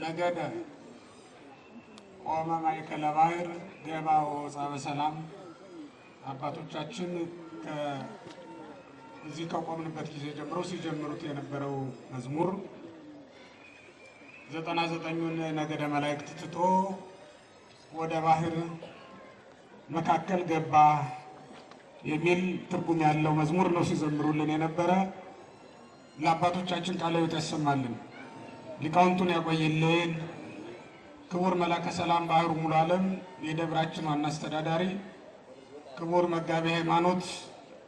ነገደ ቆመ ማእከለ ባሕር ገባ ወወፃ በሰላም። አባቶቻችን እዚህ ከቆምንበት ጊዜ ጀምሮ ሲጀምሩት የነበረው መዝሙር 99ኙን ነገደ መላእክት ትቶ ወደ ባህር መካከል ገባ የሚል ትርጉም ያለው መዝሙር ነው ሲዘምሩልን የነበረ። ለአባቶቻችን ቃለ ሕይወት ያሰማልን፣ ሊቃውንቱን ያቆይልን። ክቡር መላከ ሰላም ባህሩ ሙሉ ዓለም የደብራችን ዋና አስተዳዳሪ፣ ክቡር መጋቤ ሃይማኖት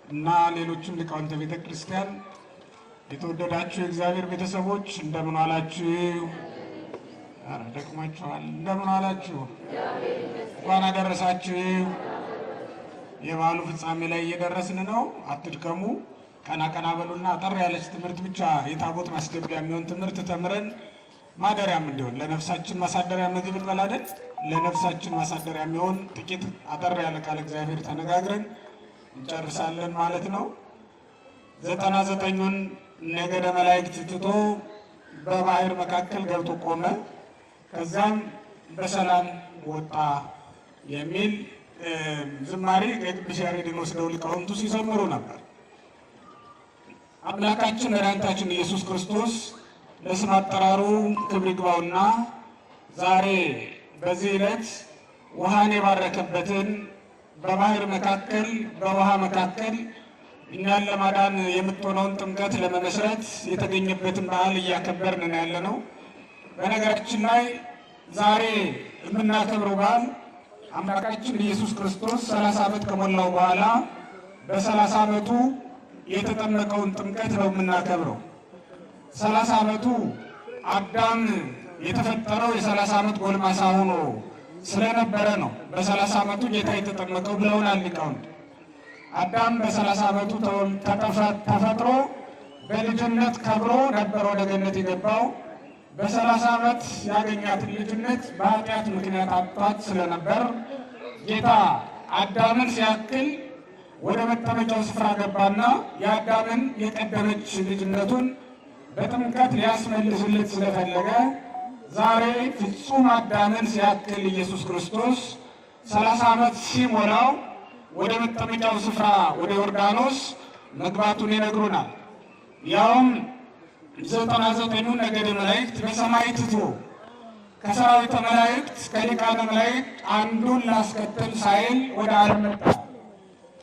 እና ሌሎችም ሊቃውንተ ቤተ ክርስቲያን፣ የተወደዳችሁ የእግዚአብሔር ቤተሰቦች እንደምን ዋላችሁ? ደክሟችኋል። እንደምን ዋላችሁ? እንኳን አደረሳችሁ። የበዓሉ ፍጻሜ ላይ እየደረስን ነው። አትድከሙ፣ ቀና ቀና በሉና አጠር ያለች ትምህርት ብቻ የታቦት ማስገቢያ የሚሆን ትምህርት ተምረን ማደሪያም እንዲሆን ለነፍሳችን ማሳደሪያ ምግብ እንበላለን። ለነፍሳችን ማሳደሪያ የሚሆን ጥቂት አጠር ያለ ቃል እግዚአብሔር ተነጋግረን እንጨርሳለን ማለት ነው። 99ኙን ነገደ መላእክት ትቶ በባህር መካከል ገብቶ ቆመ፣ ከዛም በሰላም ወጣ የሚል ዝማሬ ከቅዱስ ያሬድን ወስደው ሊቃውንቱ ሲዘምሩ ነበር። አምላካችን መድኃኒታችን ኢየሱስ ክርስቶስ ለስም አጠራሩ ክብር ይግባውና ዛሬ በዚህ ዕለት ውሃን የባረከበትን በባህር መካከል በውሃ መካከል እኛን ለማዳን የምትሆነውን ጥምቀት ለመመስረት የተገኘበትን በዓል እያከበርን ያለ ነው። በነገራችን ላይ ዛሬ የምናከብረው በዓል አምላካችን ኢየሱስ ክርስቶስ 30 ዓመት ከሞላው በኋላ በ30 ዓመቱ የተጠመቀውን ጥምቀት ነው የምናከብረው። 30 ዓመቱ አዳም የተፈጠረው የ30 ዓመት ጎልማሳ ሆኖ ስለነበረ ነው በ30 ዓመቱ ጌታ የተጠመቀው ብለውናል ሊቃውንት። አዳም በ30 ዓመቱ ተፈጥሮ በልጅነት ከብሮ ነበር ወደ ገነት የገባው። በ30 ዓመት ያገኛትን ልጅነት በኃጢአት ምክንያት አጥቷት ስለነበር ጌታ አዳምን ሲያክል ወደ መጠመቂያው ስፍራ ገባና የአዳምን የቀደመች ልጅነቱን በጥምቀት ሊያስመልስለት ስለፈለገ ዛሬ ፍጹም አዳምን ሲያክል ኢየሱስ ክርስቶስ 30 ዓመት ሲሞላው ወደ መጠመቂያው ስፍራ ወደ ዮርዳኖስ መግባቱን ይነግሩናል። ያውም 99ኙን ነገደ መላእክት በሰማይ ትቶ ከሰራዊተ መላእክት ከሊቃነ መላእክት አንዱን ላስከትል ሳይል ወደ ዓለም መጣ።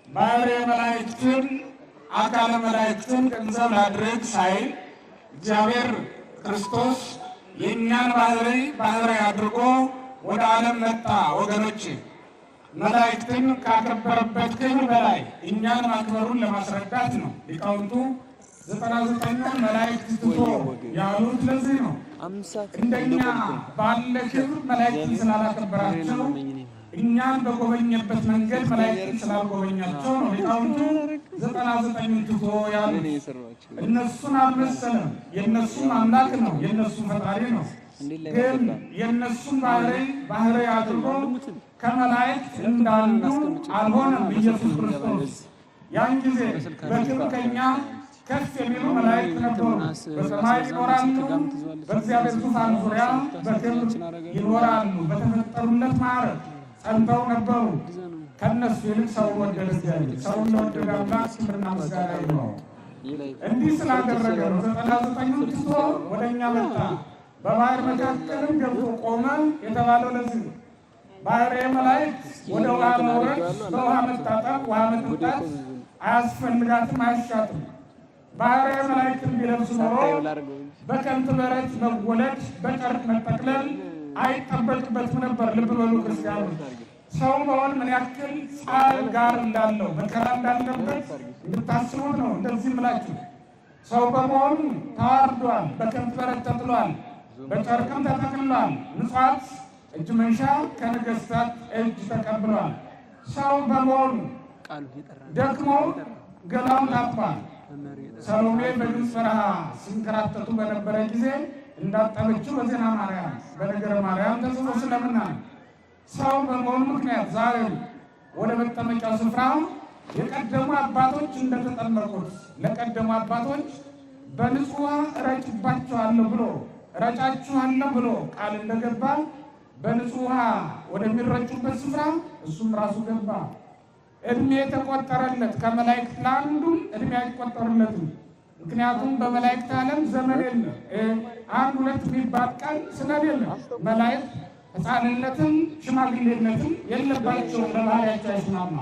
ባሕርየ መላእክትን አካለ መላእክትን ገንዘብ ላድርግ ሳይል እግዚአብሔር ክርስቶስ የእኛን ባህሪ አድርጎ ወደ ዓለም መጣ። ወገኖች መላእክትን ካከበረበት ክብር በላይ እኛን ማክበሩን ለማስረዳት ነው ሊቃውንቱ 99ኙን መላእክት ትቶ ያሉት ለዚህ ነው። እንደኛ ባለ ክብር መላእክትን ስላላከበራቸው እኛን በጎበኘበት መንገድ መላእክትን ስላልጎበኛቸው ነው ሊቃውንቱ 99ኙን ትቶ ያሉት። እነሱን አልመሰለም። የእነሱም አምላክ ነው፣ የእነሱም ፈጣሪ ነው። ግን የእነሱን ባህሪ አድርጎ ከመላእክት እንዳንዱ አልሆነም ኢየሱስ ክርስቶስ። ያን ጊዜ በክብር ከኛ ከፍ የሚሉ መላእክት ነበሩ። በሰማይ ይኖራሉ፣ በእግዚአብሔር ዙፋን ዙሪያ በክብር ይኖራሉ። በተፈጠሩለት ማዕረግ ጸንተው ነበሩ። ከእነሱ ይልቅ ሰውን ወደደ እግዚአብሔር። ሰውን ለወደደ አምላክ ክብርና ምስጋና ይግባው። እንዲህ ስላደረገ ነው 99ኙን ትቶ ወደ እኛ መጣ፣ በባህር መካከልም ገብቶ ቆመ የተባለው ለዚህ ነው። ባሕርየ መላእክት ወደ ውሃ መውረድ፣ በውሃ መታጠብ፣ ውሃ መጠጣት አያስፈልጋትም፣ አያሻትም። ባሕርየ መላእክትን ቢለብሱ ኖሮ በከንቱ በረት መወለድ፣ በጨርቅ መጠቅለል አይጠበቅበትም ነበር። ልብ በሉ ክርስቲያኖች፣ ሰው መሆን ምን ያክል ጻዕር ጋር እንዳለው መከራ እንዳለበት እንድታስቡት ነው እንደዚህ ምላችሁ። ሰው በመሆኑ ተዋርዷል፣ በከንቱ በረት ተጥሏል፣ በጨርቅም ተጠቅልሏል። ምጽዋት እጅ መንሻ ከነገሥታት እጅ ተቀብሏል። ሰው በመሆኑ ደክሞ ገላውን ታጥቧል። ሰሎሜ በግብፅ በረሃ ሲንከራተቱ በነበረ ጊዜ እንዳጠበችው በዜና ማርያም በነገረ ማርያም ተጽፎ ስለምናል። ሰው በመሆኑ ምክንያት ዛሬም ወደ መጠመቂያው ስፍራ የቀደሙ አባቶች እንደተጠመቁት ለቀደሙ አባቶች በንጹህ እረጭባቸዋለሁ ብሎ ረጫችኋለሁ ብሎ ቃል እንደገባ በንጹህ ውሃ ወደሚረጩበት ስፍራ እሱም ራሱ ገባ። እድሜ ተቆጠረለት። ከመላእክት ለአንዱም እድሜ አይቆጠርለትም። ምክንያቱም በመላእክት ዓለም ዘመን የለም። አንድ ሁለት የሚባል ቀን ስለሌለ መላእክት ሕፃንነትም ሽማግሌነትም የለባቸውም። ለባህሪያቸው አይስማማ።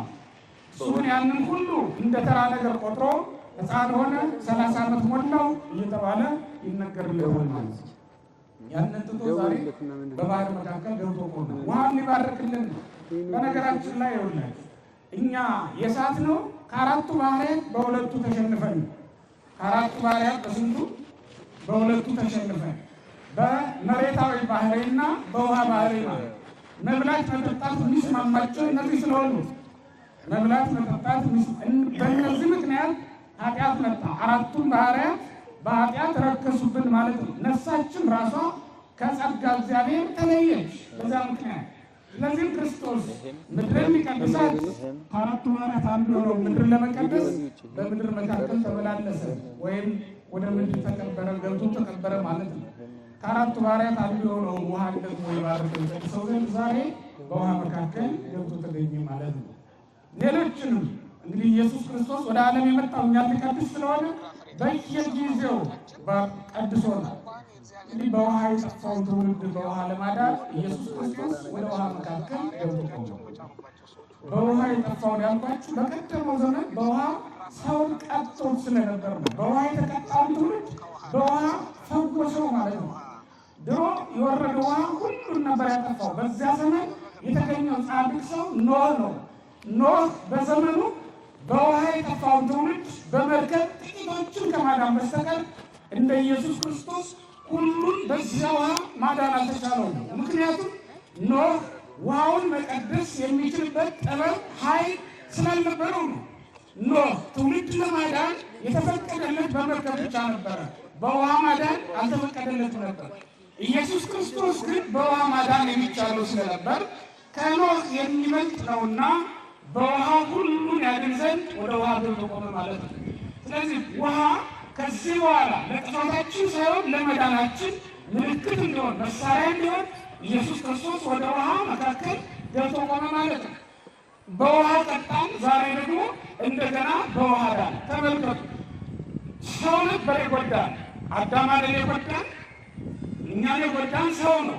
እሱን ያንን ሁሉ እንደ ተራ ነገር ቆጥሮ ሕፃን ሆነ 30 ዓመት ሞላው እየተባለ ይነገርለታል ማለት ነው። ያንን ጥቶ ዛሬ በባህር መካከል ገብቶ ቆመ። ውሃን ሊባርክልን። በነገራችን ላይ ይኸውልህ እኛ የሳት ነው ከአራቱ ባህሪያት በሁለቱ ተሸንፈን፣ ከአራቱ ባህሪያት በስንቱ በሁለቱ ተሸንፈን፣ በመሬታዊ ባህሪና በውሃ ባህሪ ማለት መብላት መጠጣት የሚስማማቸው እነዚህ ስለሆኑ መብላት መጠጣት በእነዚህ ምክንያት ኃጢአት መጣ። አራቱም ባህሪያት በኃጢአት ረከሱብን ማለት ነው። ነፍሳችን ራሷ ከጸጋ እግዚአብሔር ተለየች በዛ ምክንያት። ስለዚህ ክርስቶስ ምድርን ሊቀድሳት ከአራቱ ባህሪያት አንዱ ነው። ምድር ለመቀደስ በምድር መካከል ተመላለሰ ወይም ወደ ምድር ተቀበረ፣ ገብቶ ተቀበረ ማለት ነው። ከአራቱ ባህሪያት አንዱ የሆነው ውሃን ደግሞ ይባርክ ሰው ዘንድ ዛሬ በውሃ መካከል ገብቶ ተገኘ ማለት ነው። ሌሎችንም እንግዲህ ኢየሱስ ክርስቶስ ወደ ዓለም የመጣው እኛን ሊቀድስ ስለሆነ በየጊዜው ቀድሶናል። እንግዲህ በውሃ የጠፋውን ትውልድ በውሃ ለማዳን ኢየሱስ ክርስቶስ ወደ ውሃ መካከል ገብቶ በውሃ የጠፋውን ያልኳችሁ በቀደመው ዘመን በውሃ ሰውን ቀጥቶት ስለነበር ነው። በውሃ የተቀጣውን ትውልድ በውሃ ፈወሰው ማለት ነው። ድሮ የወረደ ውሃ ሁሉን ነበር ያጠፋው። በዚያ ዘመን የተገኘው ጻድቅ ሰው ኖህ ነው። ኖህ በዘመኑ በውሃ የጠፋውን ትውልድ በመርከብ ጥቂቶችን ከማዳን በስተቀር እንደ ኢየሱስ ክርስቶስ ሁሉን በዚያ ውሃ ማዳን አልተቻለውም። ምክንያቱም ኖህ ውሃውን መቀደስ የሚችልበት ጥበብ ኃይል ስላልነበረው ነው። ኖህ ትውልድ ለማዳን የተፈቀደለት በመርከብ ብቻ ነበረ። በውሃ ማዳን አልተፈቀደለትም ነበር። ኢየሱስ ክርስቶስ ግን በውሃ ማዳን የሚቻለው ስለነበር ከኖህ የሚበልጥ ነውና በውሃ ሁሉን ያድን ዘንድ ወደ ውሃ ገብቶ ቆመ ማለት ነው። ስለዚህ ውሃ ከዚህ በኋላ ለጥፋታችን ሳይሆን ለመዳናችን ምልክት እንዲሆን መሳሪያ እንዲሆን ኢየሱስ ክርስቶስ ወደ ውሃ መካከል ገብቶ ቆመ ማለት ነው። በውሃ ቀጣን። ዛሬ ደግሞ እንደገና በውሃ ዳን። ተመልከቱ። ሰው ነበር የጎዳን። አዳም አይደል የጎዳን? እኛን የጎዳን ሰው ነው።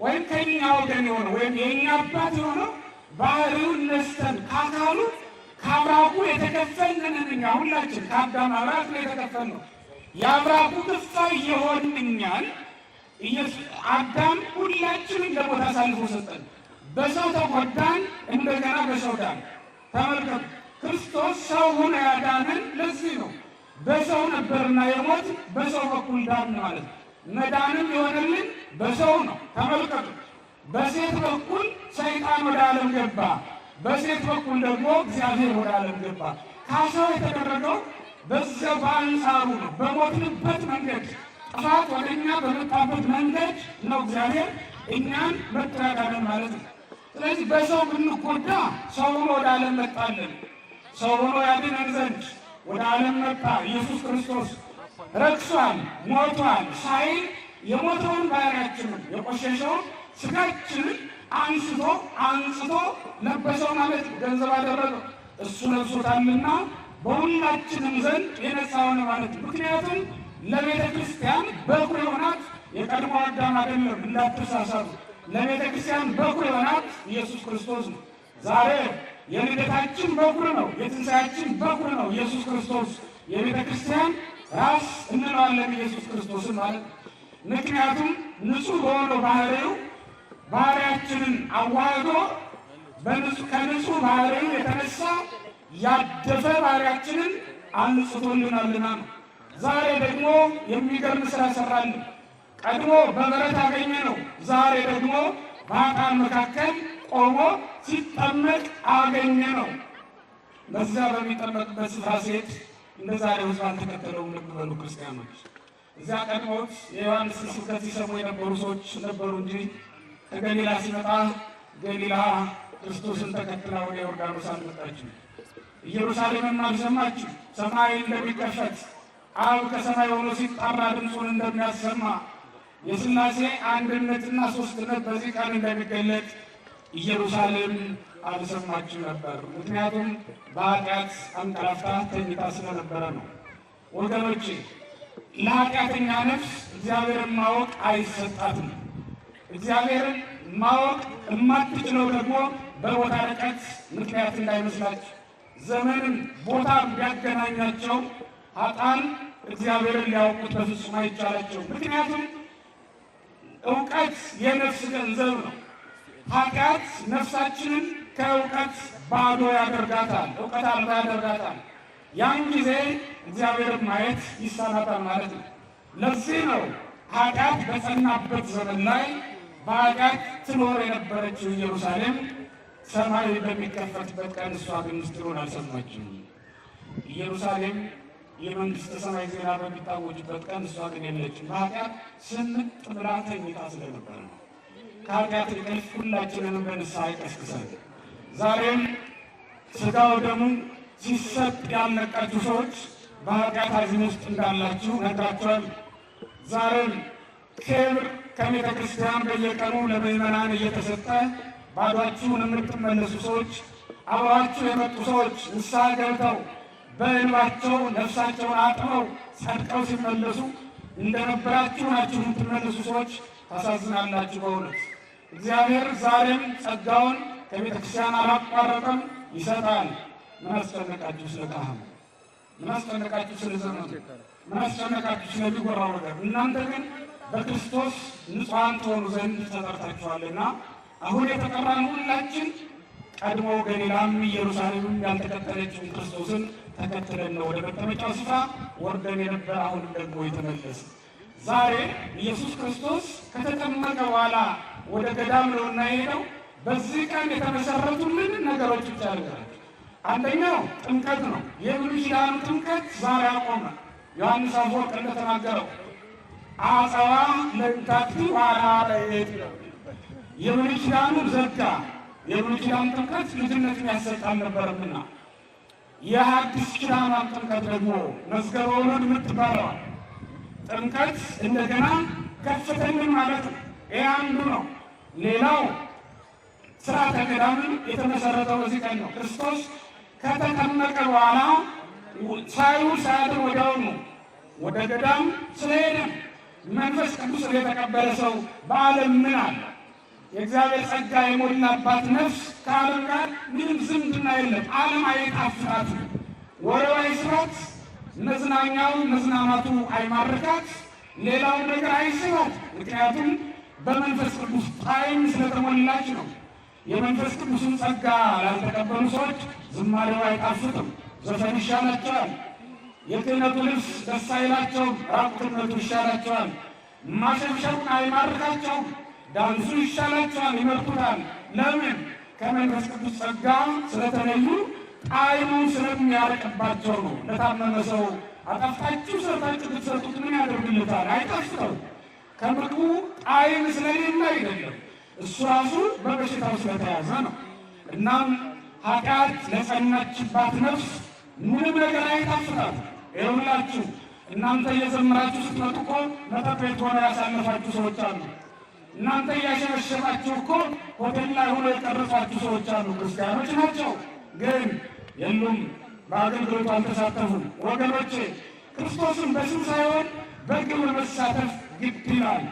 ወይም ከኛ ወገን የሆነው ወይም የእኛ አባት የሆነው ባህሪውን ነስተን ከአካሉ ከአብራኩ የተከፈልንን እኛ ሁላችን ከአዳም አብራክ ነው የተከፈልነው። የአብራኩ ክፋይ የሆንን እኛን አዳም ሁላችንን ለሞት አሳልፎ ሰጠን። በሰው ተጎዳን፣ እንደገና በሰው ዳን። ተመልከቱ፣ ክርስቶስ ሰው ሆኖ ያዳንን ለዚህ ነው። በሰው ነበርና የሞት በሰው በኩል ዳን ማለት ነው። መዳንም የሆነልን በሰው ነው። ተመልከቱ፣ በሴት በኩል ሰይጣን ወደ ዓለም ገባ፣ በሴት በኩል ደግሞ እግዚአብሔር ወደ ዓለም ገባ። ካሳው የተደረገው በዚያው በአንጻሩ ነው። በሞትንበት መንገድ ጥፋት ወደ እኛ በመጣበት መንገድ ነው እግዚአብሔር እኛን መጥራዳለን ማለት ነው። ስለዚህ በሰው ብንጎዳ ሰው ሆኖ ወደ ዓለም መጣለን። ሰው ሆኖ ያድነን ዘንድ ወደ ዓለም መጣ ኢየሱስ ክርስቶስ። ረክሷል፣ ሞቷል ሳይል የሞተውን ባህሪያችንን የቆሸሸውን ስጋችንን አንስቶ ለበሰው ማለት ገንዘብ አደረገው። እሱ ለብሶታልና በሁላችንም ዘንድ የነጻ ሆነ ማለት ነው። ምክንያቱም ለቤተ ክርስቲያን በኩር የሆናት የቀድሞ አዳም አይደለም፣ እንዳትሳሳቱ። ለቤተ ክርስቲያን በኩር የሆናት ኢየሱስ ክርስቶስ ነው። ዛሬ የልደታችን በኩር ነው፣ የትንሣኤያችን በኩር ነው ኢየሱስ ክርስቶስ። የቤተ ክርስቲያን ራስ እንለዋለን ኢየሱስ ክርስቶስን ማለት ነው። ምክንያቱም ንጹሕ በሆነው ባህሪያችንን አዋህዶ ከንጹሕ ባህሪው የተነሳ ያደፈ ባህሪያችንን አንጽቶልናልና ነው። ዛሬ ደግሞ የሚገርም ስራ ሰራልን። ቀድሞ በበረት አገኘ ነው። ዛሬ ደግሞ በኃጥአን መካከል ቆሞ ሲጠመቅ አገኘ ነው። በዛ በሚጠመቅበት ስፍራ ሴት እንደ ዛሬው ሕዝብ አልተከተለውም። ልብ በሉ ክርስቲያኖች፣ እዚያ ቀድሞት የዮሐንስን ስብከት ሲሰሙ የነበሩ ሰዎች ነበሩ እንጂ ከገሊላ ሲመጣ ገሊላ ክርስቶስን ተከትላ ወደ ዮርዳኖስ አልመጣችም። ኢየሩሳሌምም አልሰማችም። ሰማይ እንደሚከፈት አብ ከሰማይ ሆኖ ሲጣራ ድምፁን እንደሚያሰማ የሥላሴ አንድነትና ሦስትነት በዚህ ቀን እንደሚገለጥ ኢየሩሳሌም አልሰማችም ነበር። ምክንያቱም በኃጢአት አንቀላፍታ ተኝታ ስለነበረ ነው። ወገኖቼ ለኃጢአተኛ ነፍስ እግዚአብሔርን ማወቅ አይሰጣትም። እግዚአብሔርን ማወቅ የማትችለው ደግሞ በቦታ ርቀት ምክንያት እንዳይመስላችሁ። ዘመንን ቦታ ቢያገናኛቸው ኃጥአን እግዚአብሔርን ሊያውቁት በፍጹም አይቻላቸው። ምክንያቱም እውቀት የነፍስ ገንዘብ ነው። ኃጢአት ነፍሳችንን ከእውቀት ባዶ ያደርጋታል፣ እውቀት አልባ ያደርጋታል። ያን ጊዜ እግዚአብሔርን ማየት ይሳናታል ማለት ነው። ለዚህ ነው ኃጢአት በጸናበት ዘመን ላይ በኃጢአት ትኖር የነበረችው ኢየሩሳሌም ሰማይ በሚከፈትበት ቀን እሷ ግን ምስጢሩን አልሰማችም። ኢየሩሳሌም የመንግሥተ ሰማይ ዜና በሚታወጅበት ቀን እሷ ግን የለችም። በኃጢአት ስምጥ ብላ ተኝታ ስለነበር ነው። ከኃጢአት እንቅልፍ ሁላችንንም በንስሐ ይቀስቅሰን። ዛሬም ሥጋው ደሙ ሲሰጥ ያልነቃችሁ ሰዎች በኃጢአት አዚም ውስጥ እንዳላችሁ ነግራችኋል። ዛሬም ክብር ከቤተ ክርስቲያን በየቀኑ ለምዕመናን እየተሰጠ ባዷችሁን የምትመለሱ ሰዎች፣ አብራችሁ የመጡ ሰዎች ንስሐ ገብተው በእንባቸው ነፍሳቸውን አጥበው ጸድቀው ሲመለሱ እንደነበራችሁ ናችሁ የምትመለሱ ሰዎች ታሳዝናላችሁ። በእውነት እግዚአብሔር ዛሬም ጸጋውን ከቤተ ክርስቲያን አላቋረጠም፣ ይሰጣል። ምን አስጨነቃችሁ ስለ ካህኑ? ምን አስጨነቃችሁ ስለ ዘመኑ? ምን አስጨነቃችሁ ስለሚጎራው ነገር? እናንተ ግን በክርስቶስ ንጹሐን ትሆኑ ዘንድ ተጠርታችኋልና አሁን የተጠራን ሁላችን ቀድሞ ገሊላም ኢየሩሳሌምም ያልተከተለችውን ክርስቶስን ተከትለን ነው ወደ መጠመቂያው ስፍራ ወርደን የነበረ አሁንም ደግሞ የተመለሰ። ዛሬ ኢየሱስ ክርስቶስ ከተጠመቀ በኋላ ወደ ገዳም ነውና የሄደው። በዚህ ቀን የተመሰረቱልን ነገሮች ብቻ ናቸው። አንደኛው ጥምቀት ነው። የብሉይ ኪዳኑ ጥምቀት ዛሬ አቆመ። ዮሐንስ አፈወርቅ እንደተናገረው አጸዋ ለእንታክቱ ዋላ ለየት ነው። የብሉይ ኪዳኑን ዘጋ። የብሉይ ኪዳኑ ጥምቀት ልጅነትን ያሰጥ አልነበረምና የሐዲስ ኪዳኑ ጥምቀት ደግሞ መዝገበ ወሉድ የምትባለዋል ጥምቀት እንደገና ከፍተልን ማለት ነው። ይህ አንዱ ነው። ሌላው ሥርዓተ ገዳምን የተመሰረተው በዚህ ቀን ነው። ክርስቶስ ከተጠመቀ በኋላ ሳይውል ሳያድር ወዲያውኑ ወደ ገዳም ስለሄደ መንፈስ ቅዱስ የተቀበለ ሰው በዓለም ምን አለ? የእግዚአብሔር ጸጋ የሞላባት ነፍስ ከዓለም ጋር ምንም ዝምድና የለም። ዓለም አይጣፍጣት፣ ወሬው አይስባት፣ መዝናኛው መዝናናቱ አይማርካት፣ ሌላው ነገር አይስባት። ምክንያቱም በመንፈስ ቅዱስ ጣዕም ስለተሞላች ነው። የመንፈስ ቅዱስን ጸጋ ላልተቀበሉ ሰዎች ዝማሬው አይጣፍጥም፣ ዘፈን ይሻላቸዋል። የክህነቱ ልብስ ደስ አይላቸውም፣ ራቁትነቱ ይሻላቸዋል። ማሸብሸቡን አይማርካቸውም፣ ዳንሱ ይሻላቸዋል፣ ይመርጡታል። ለምን? ከመንፈስ ቅዱስ ጸጋ ስለተለዩ ጣዕሙ ስለሚያርቅባቸው ነው። ለታመመ ሰው አጣፍጣችሁ ሰርታችሁ ብትሰጡት ምን ያደርግልታል? አይጣፍጠው። ከምግቡ ጣዕም ስለሌለ አይደለም፣ እሱ ራሱ በበሽታው ስለተያዘ ነው። እናም ኃጢአት ለጸናችባት ነፍስ ምንም ነገር አይጣፍጣት። ይኸውላችሁ እናንተ እየዘመራችሁ ስትመጡ እኮ መጠጥ ቤት ሆነው ያሳለፋችሁ ሰዎች አሉ። እናንተ እያሸበሸባችሁ እኮ ሆቴል ላይ ሆነው የቀረጿችሁ ሰዎች አሉ። ክርስቲያኖች ናቸው፣ ግን የሉም፣ በአገልግሎቱ አልተሳተፉም። ወገኖቼ ክርስቶስን በስም ሳይሆን በግብር መሳተፍ ግድ ይላል።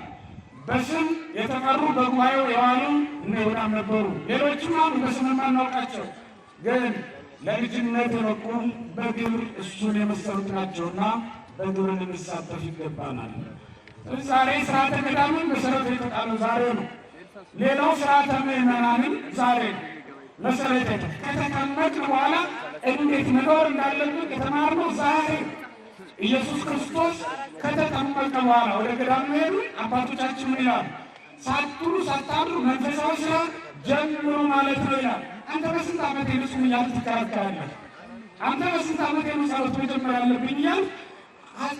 በስም የተጠሩ በጉባኤው የዋሉ እነ ይሁዳም ነበሩ፣ ሌሎችም አሉ በስም የማናውቃቸው፣ ግን ለልጅነት የበቁ በግብር እሱን የመሰሉት ናቸውና በግብር ልንሳተፍ ይገባናል። ዛሬ ሥርዓተ ገዳምን መሰረት የተጣለው ዛሬ ነው። ሌላው ሥርዓተ ምዕመናንም ዛሬ ነው መሰረት። ከተጠመቅን በኋላ እንዴት መኖር እንዳለብን የተማርነው ዛሬ። ኢየሱስ ክርስቶስ ከተጠመቀ በኋላ ወደ ገዳም ሄዱ። አባቶቻችን ምን ይላሉ? ሳትሉ ሳታድሩ መንፈሳዊ ሥራ ጀምሩ ማለት ነው ይላል። አንተ በስንት ዓመት የንጹም እያልክ ትከራከራለህ? አንተ በስንት ዓመት የጸሎት መጀመር ያለብኝ እያልክ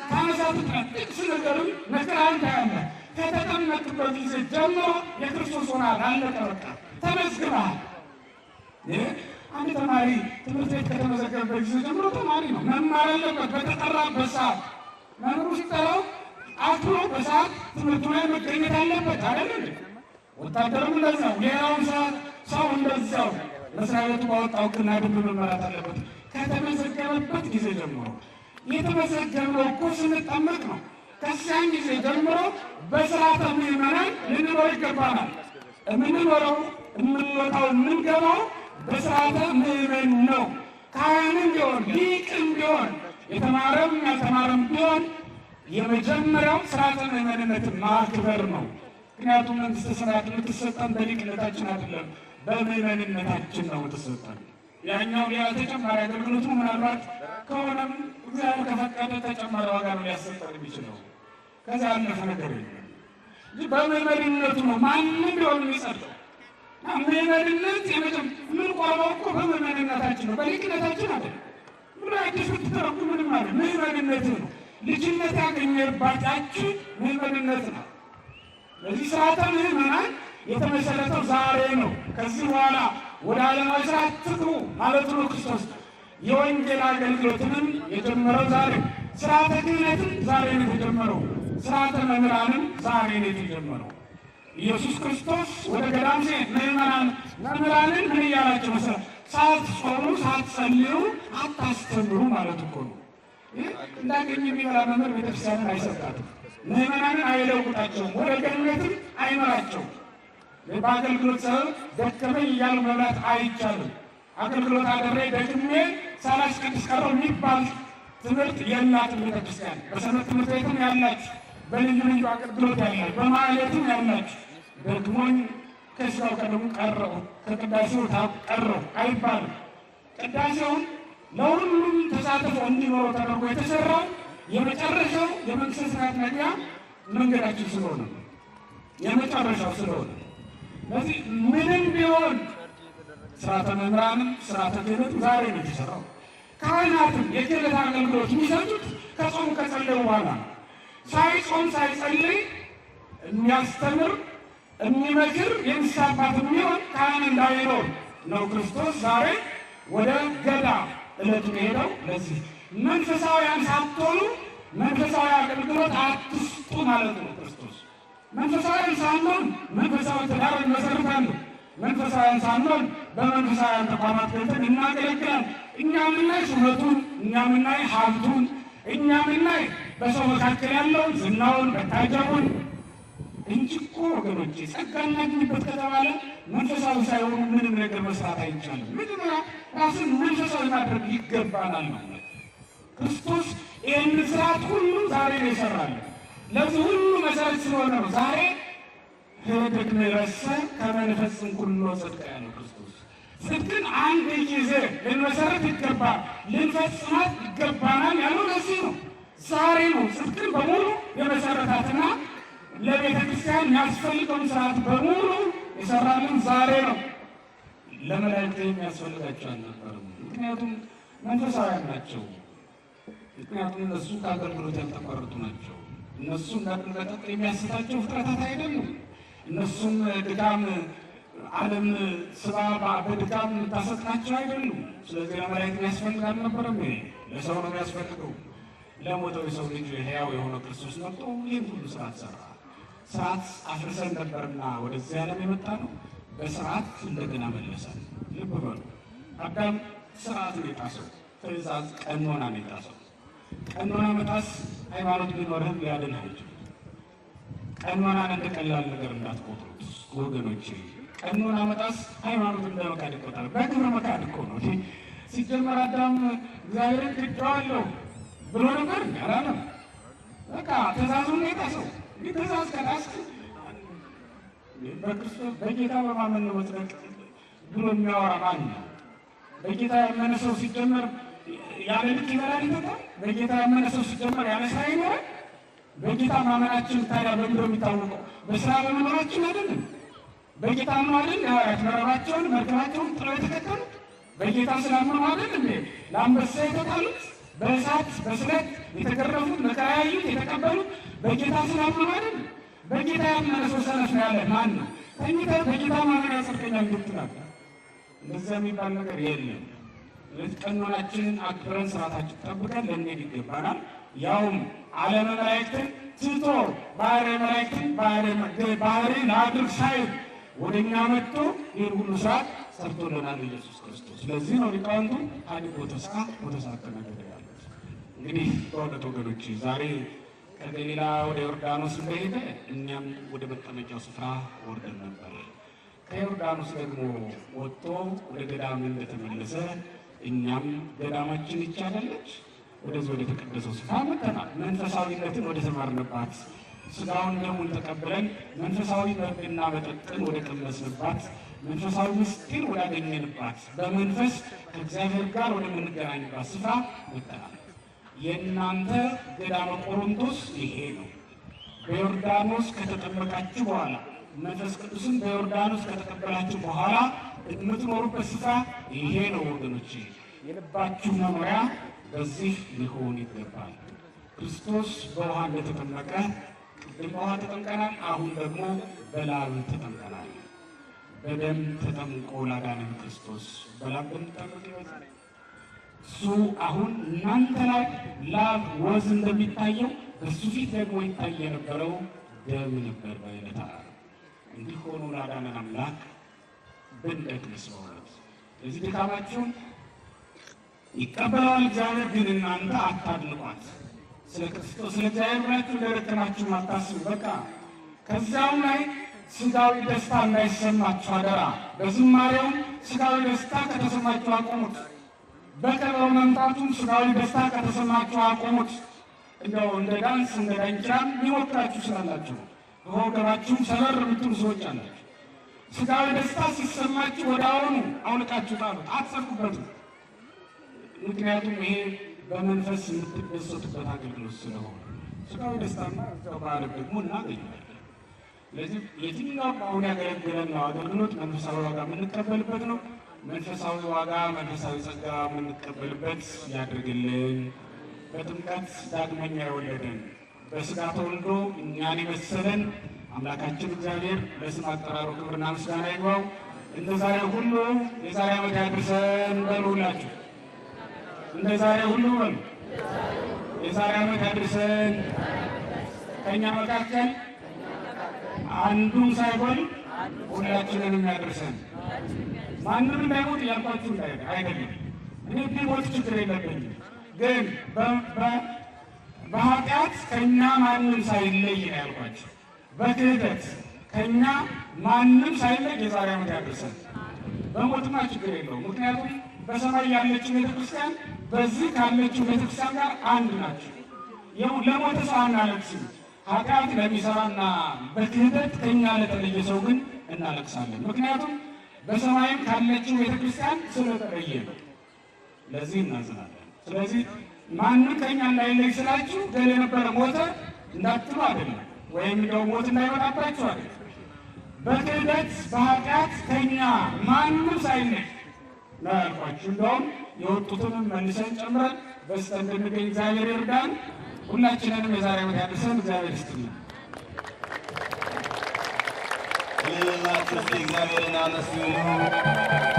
ታነሳት ጥቅስ ነገርም መከራ አንተ ያለ ከተጠመቅበት ጊዜ ጀምሮ የክርስቶስ ሆናል። አለቀ በቃ ተመዝግበሃል። አንድ ተማሪ ትምህርት ቤት ከተመዘገበበት ጊዜ ጀምሮ ተማሪ ነው፣ መማር አለበት። በተጠራበት ሰዓት መምህሩ ሲጠራው አክብሮ በሰዓት ትምህርቱ ላይ መገኘት አለበት አይደል? ወታደርም እንደዛው፣ ሌላውን ሰው እንደዛው መስሪያ ቤቱ ባወጣው ሕግና ደንብ መመራት አለበት። ከተመዘገበበት ጊዜ ጀምሮ የተመዘገበው እኮ ስንጠመቅ ነው። ከዚያን ጊዜ ጀምሮ በስርዓተ ምዕመናን ልንኖር ይገባናል። የምንኖረው የምንወጣው የምንገባው በስርዓተ ምዕመን ነው። ካህንም ቢሆን ሊቅም ቢሆን የተማረም ያልተማረም ቢሆን የመጀመሪያው ስርዓተ ምዕመንነትን ማክበር ነው። ምክንያቱም መንግስተ ሰማያት የምትሰጠን በሊቅነታችን አይደለም፣ በምዕመንነታችን ነው የምትሰጠን። ያኛው ሌላ ተጨማሪ አገልግሎቱ ምናልባት ከሆነም እግዚአብሔር ከፈቀደ ተጨማሪ ዋጋ ነው ሊያሰጠን የሚችለው። ከዚያ ያለፈ ነገር የለም እንጂ በምዕመንነቱ ነው ማንም ቢሆን የሚጸድቀው። ምዕመንነት ምን ቆመው እኮ በምዕመንነታችን ነው፣ በሊቅነታችን አይደለም። ምን አዲስ ብትተረጉ ምንም አለ ምዕመንነት ነው። ልጅነት ያገኘባችሁ ምዕመንነት ነው። በዚህ ስርዓተ ምዕመናን የተመሰረተው ዛሬ ነው። ከዚህ በኋላ ወደ ዓለማዊ ስርዓት ትግቡ ማለቱ ነው ክርስቶስ። የወንጌል አገልግሎትንም የጀመረው ዛሬ፣ ስርዓተ ክህነትን ዛሬ ነው የተጀመረው፣ ስርዓተ መምህራንም ዛሬ ነው የተጀመረው። ኢየሱስ ክርስቶስ ወደ ገዳም ሲሄድ መምህራንን ምን እያላቸው መሰለህ? ሳትጾሙ ሳትጸልዩ አታስተምሩ ማለት እኮ ነው። እንዳገኝ የሚበላ መምህር ቤተክርስቲያንን አይሰጣትም፣ ምዕመናንን አይለውጣቸውም፣ ወደ ገነትም አይመራቸውም። በአገልግሎት ሰበብ ደከመኝ እያሉ መብላት አይቻልም። አገልግሎት አደረ ደክሜ ሳላስቀድስ ቀረው የሚባል ትምህርት የላትም ቤተክርስቲያን። በሰንበት ትምህርት ቤትም ያላችሁ፣ በልዩ ልዩ አገልግሎት ያላችሁ፣ በማህሌትም ያላችሁ ደክሞኝ ከስራው ከደሙ ቀረው ከቅዳሴው ቀረው አይባልም። ቅዳሴውን ለሁሉም ተሳትፎ እንዲኖረው ተደርጎ የተሰራው የመጨረሻው የመንግስተ ሰማያት መግቢያ መንገዳችን ስለሆነ የመጨረሻው ስለሆነ ስለዚህ ምንም ቢሆን ስርዓተ መምህራንም ስርዓተ ክህነቱ ዛሬ ነው የተሰራው። ካህናትም የክህነት አገልግሎት የሚሰጡት ከጾም ከጸለዩ በኋላ ሳይጾም ሳይጸልይ የሚያስተምር የሚመክር የንስሐ አባት የሚሆን ካህን እንዳይኖር ነው ክርስቶስ ዛሬ ወደ ገዳም ዕለቱን ሄደው። ለዚህ መንፈሳውያን ሳትሆኑ መንፈሳዊ አገልግሎት አትስጡ ማለት ነው ክርስቶስ። መንፈሳውያን ሳንሆን መንፈሳዊ ትዳር እንመሰርታለን። መንፈሳውያን ሳንሆን በመንፈሳውያን ተቋማት ገብተን እናገለግላለን። እኛ ምናይ ሹመቱን፣ እኛ ምናይ ሀብቱን፣ እኛ ምናይ በሰው መካከል ያለውን ዝናውን መታጀቡን እንጂ እኮ ወገኖቼ ጸጋ እናገኝበት ከተባለ መንፈሳዊ ሳይሆኑ ምንም ነገር መስራት አይቻልም። ምንም ራስን መንፈሳዊ ማድረግ ይገባናል ማለት ክርስቶስ ይህን ስርዓት ሁሉ ዛሬ ነው የሰራለን። ለዚህ ሁሉ መሰረት ስለሆነ ነው ዛሬ ህድግን ረሰ ከመንፈስን ኩሎ ጽድቅ ያለው ክርስቶስ። ጽድቅን አንድ ጊዜ ልንመሰረት ይገባል፣ ልንፈጽማት ይገባናል ያለው ለዚህ ነው። ዛሬ ነው ጽድቅን በሙሉ የመሰረታትና ለቤተ ክርስቲያን የሚያስፈልገውን ስርዓት በሙሉ የሰራልን ዛሬ ነው። ለመላእክት የሚያስፈልጋቸው አልነበረም። ምክንያቱም መንፈሳውያን ናቸው። ምክንያቱም እነሱ ከአገልግሎት ያልተቋረጡ ናቸው። እነሱ እንዳቅልጠቅ የሚያስታቸው ፍጥረታት አይደሉም። እነሱም ድካም ዓለም ስባ በድካም የምታሰጥናቸው አይደሉም። ስለዚህ ለመላእክት የሚያስፈልግ አልነበረም። ለሰው ነው የሚያስፈልገው። ለሞተው የሰው ልጅ ሕያው የሆነ ክርስቶስ መጥቶ ይህን ሁሉ ስርዓት ሰራ። ስርዓት አፍርሰን ነበርና ወደዚህ ዓለም የመጣ ነው። በስርዓት እንደገና መለሰን። ልብ በሉ፣ አዳም ስርዓት ነው የጣሰው፣ ትእዛዝ ቀኖና ነው የጣሰው። ቀኖና መጣስ ሃይማኖት ቢኖርህም ሊያድንህ አይችልም። ቀኖናን እንደ ቀላል ነገር እንዳትቆጥሩት ወገኖቼ። ቀኖና መጣስ ሃይማኖት እንደ መካድ ይቆጠራል። በክብር መካድ እኮ ነው። ሲጀመር አዳም እግዚአብሔርን ክጄዋለሁ ብሎ ነበር አላለም። በቃ ትእዛዙን ነው የጣሰው። ትእዛዝ ከጣስክ በክርስቶስ በጌታ በማመን ነው መጽደቅ ብሎ የሚያወራ ማን ነው? በጌታ ያመነ ሰው ሲጀመር ያለ ልክ ይበላል ይጠጣል። በጌታ ያመነ ሰው ሲጀመር ያለ ስራ ይኖራል። በጌታ ማመናችን ታዲያ በምንድን ነው የሚታወቀው? በስራ በመኖራችን አይደለም። በጌታ ነው አይደል? ሐዋርያት መረባቸውን መርከባቸውን ጥለው የተከተሉት በጌታ ስላመኑ አይደል እንዴ? ለአንበሳ የተጣሉት፣ በእሳት በስለት የተገረፉት፣ መከራ ያዩት የተቀበሉት በጌታ ስላመኑ አይደል? በጌታ ያመነ ሰው ሰነፍ ነው ያለ ማን ነው? ተኝተህ በጌታ ማመን ያጸድቀኛል እንድትላል እንደዚያ የሚባል ነገር የለም። ቀኖናችንን አክብረን ስርዓታችን ጠብቀን ልንሄድ ይገባናል። ያውም ዓለመ መላእክትን ትቶ ባህረ መላእክትን ባህረ ናድር ሳይል ወደኛ መጥቶ ይህን ሁሉ ስርዓት ሰርቶልናል ኢየሱስ ክርስቶስ። ስለዚህ ነው ሊቃውንቱ ሀዲጎ ተስፋ ወተሳከመ ገበያ ያሉት። እንግዲህ በእውነት ወገኖች ዛሬ ከገሊላ ወደ ዮርዳኖስ እንደሄደ እኛም ወደ መጠመቂያው ስፍራ ወርደን ነበር። ከዮርዳኖስ ደግሞ ወጥቶ ወደ ገዳም እንደተመለሰ እኛም ገዳማችን ይቻላለች ወደዚህ ወደ ተቀደሰው ስፍራ መጥተናል። መንፈሳዊነትን ወደ ተማርንባት፣ ስጋውን ደሙን ተቀብለን መንፈሳዊ መብልና መጠጥን ወደ ቀመስንባት፣ መንፈሳዊ ምስጢር ወዳገኘንባት፣ በመንፈስ ከእግዚአብሔር ጋር ወደምንገናኝባት ስፍራ መጥተናል። የእናንተ ገዳመ ቆሮንቶስ ይሄ ነው። በዮርዳኖስ ከተጠመቃችሁ በኋላ መንፈስ ቅዱስን በዮርዳኖስ ከተቀበላችሁ በኋላ የምትኖሩበት ስፍራ ይሄ ነው ወገኖቼ። የልባችሁ መኖሪያ በዚህ ሊሆን ይገባል። ክርስቶስ በውሃ እንደተጠመቀ ቅድም በውሃ ተጠምቀናል፣ አሁን ደግሞ በላብ ተጠምቀናል። በደም ተጠምቆ ላዳነን ክርስቶስ በላብ ብንጠመቅ ይበዛል። እሱ አሁን እናንተ ላይ ላብ ወዝ እንደሚታየው በሱ ፊት ደግሞ ይታይ የነበረው ደም ነበር በዕለተ ዓርብ። እንዲህ ሆኖ ላዳነን አምላክ ብንደክምስ በእውነት ለዚህ ድካማችሁን ይቀበለዋል እግዚአብሔር። ግን እናንተ አታድንቋት። ስለ ክርስቶስ ስለ እግዚአብሔር ብላችሁ እንደደከማችሁ አታስቡ። በቃ ከዚያውም ላይ ስጋዊ ደስታ እንዳይሰማችሁ አደራ። በዝማሬውም ስጋዊ ደስታ ከተሰማችሁ አቁሙት። በከበሮ መምጣቱም ስጋዊ ደስታ ከተሰማችሁ አቁሙት። እንደው እንደ ዳንስ እንደ ዳንኪራም ሊሞክራችሁ ስላላችሁ በወገባችሁም ሰበር የምትሉ ሰዎች አላችሁ። ስጋዊ ደስታ ሲሰማችሁ ወደ አሁኑ አውልቃችሁ ጣሉት፣ አትሰሩበትም። ምክንያቱም ይሄ በመንፈስ የምትደሰቱበት አገልግሎት ስለሆነ ስጋዊ ደስታና እዚያው በዓለም ደግሞ እናገኛለን። ስለዚህ የትኛውም አሁን ያገለገለን ነው አገልግሎት መንፈሳዊ ዋጋ የምንቀበልበት ነው። መንፈሳዊ ዋጋ መንፈሳዊ ጸጋ የምንቀበልበት ያድርግልን። በጥምቀት ዳግመኛ የወለደን በስጋ ተወልዶ እኛን የመሰለን አምላካችን እግዚአብሔር ለስም አጠራሩ ክብርና ምስጋና ይግባው። እንደ ዛሬ ሁሉ የዛሬ ዓመት ያድርሰን በሉ። ሁላችሁ እንደ ዛሬ ሁሉ በሉ። የዛሬ ዓመት ያድርሰን። ከእኛ መካከል አንዱም ሳይሆን ሁላችንንም ያድርሰን። ማንም እንዳይሞት እያልኳችሁ አይደለም። እኔ ቢሞት ችግር የለብኝም። ግን በኃጢአት ከእኛ ማንም ሳይለይ ነው ያልኳችሁ። በክህደት ከእኛ ማንም ሳይለይ የዛሬ ዓመት ያድርሰን። በሞትማ ችግር የለውም። ምክንያቱም በሰማይ ያለችው ቤተክርስቲያን በዚህ ካለችው ቤተክርስቲያን ጋር አንድ ናቸው። ለሞተ ሰው አናለቅስም። ኃጢአት ለሚሰራና በክህደት ከእኛ ለተለየ ሰው ግን እናለቅሳለን። ምክንያቱም በሰማይም ካለችው ቤተክርስቲያን ስለተለየ ነው። ለዚህ እናዝናለን። ስለዚህ ማንም ከእኛ እንዳይለይ ስላችሁ ገሌ የነበረ ሞተ እንዳትሉ አይደለም፣ ወይም እንደው ሞት እንዳይመጣባችሁ አይደለም። በክህደት በኃጢአት ከእኛ ማንም ሳይለይ ነው ያልኳችሁ። እንደውም የወጡትንም መልሰን ጨምረን በስተን እንድንገኝ እግዚአብሔር ይርዳን። ሁላችንንም የዛሬ ዓመት ያድርሰን። እግዚአብሔር ይስጥልን። እግዚአብሔርን አመስግኑ።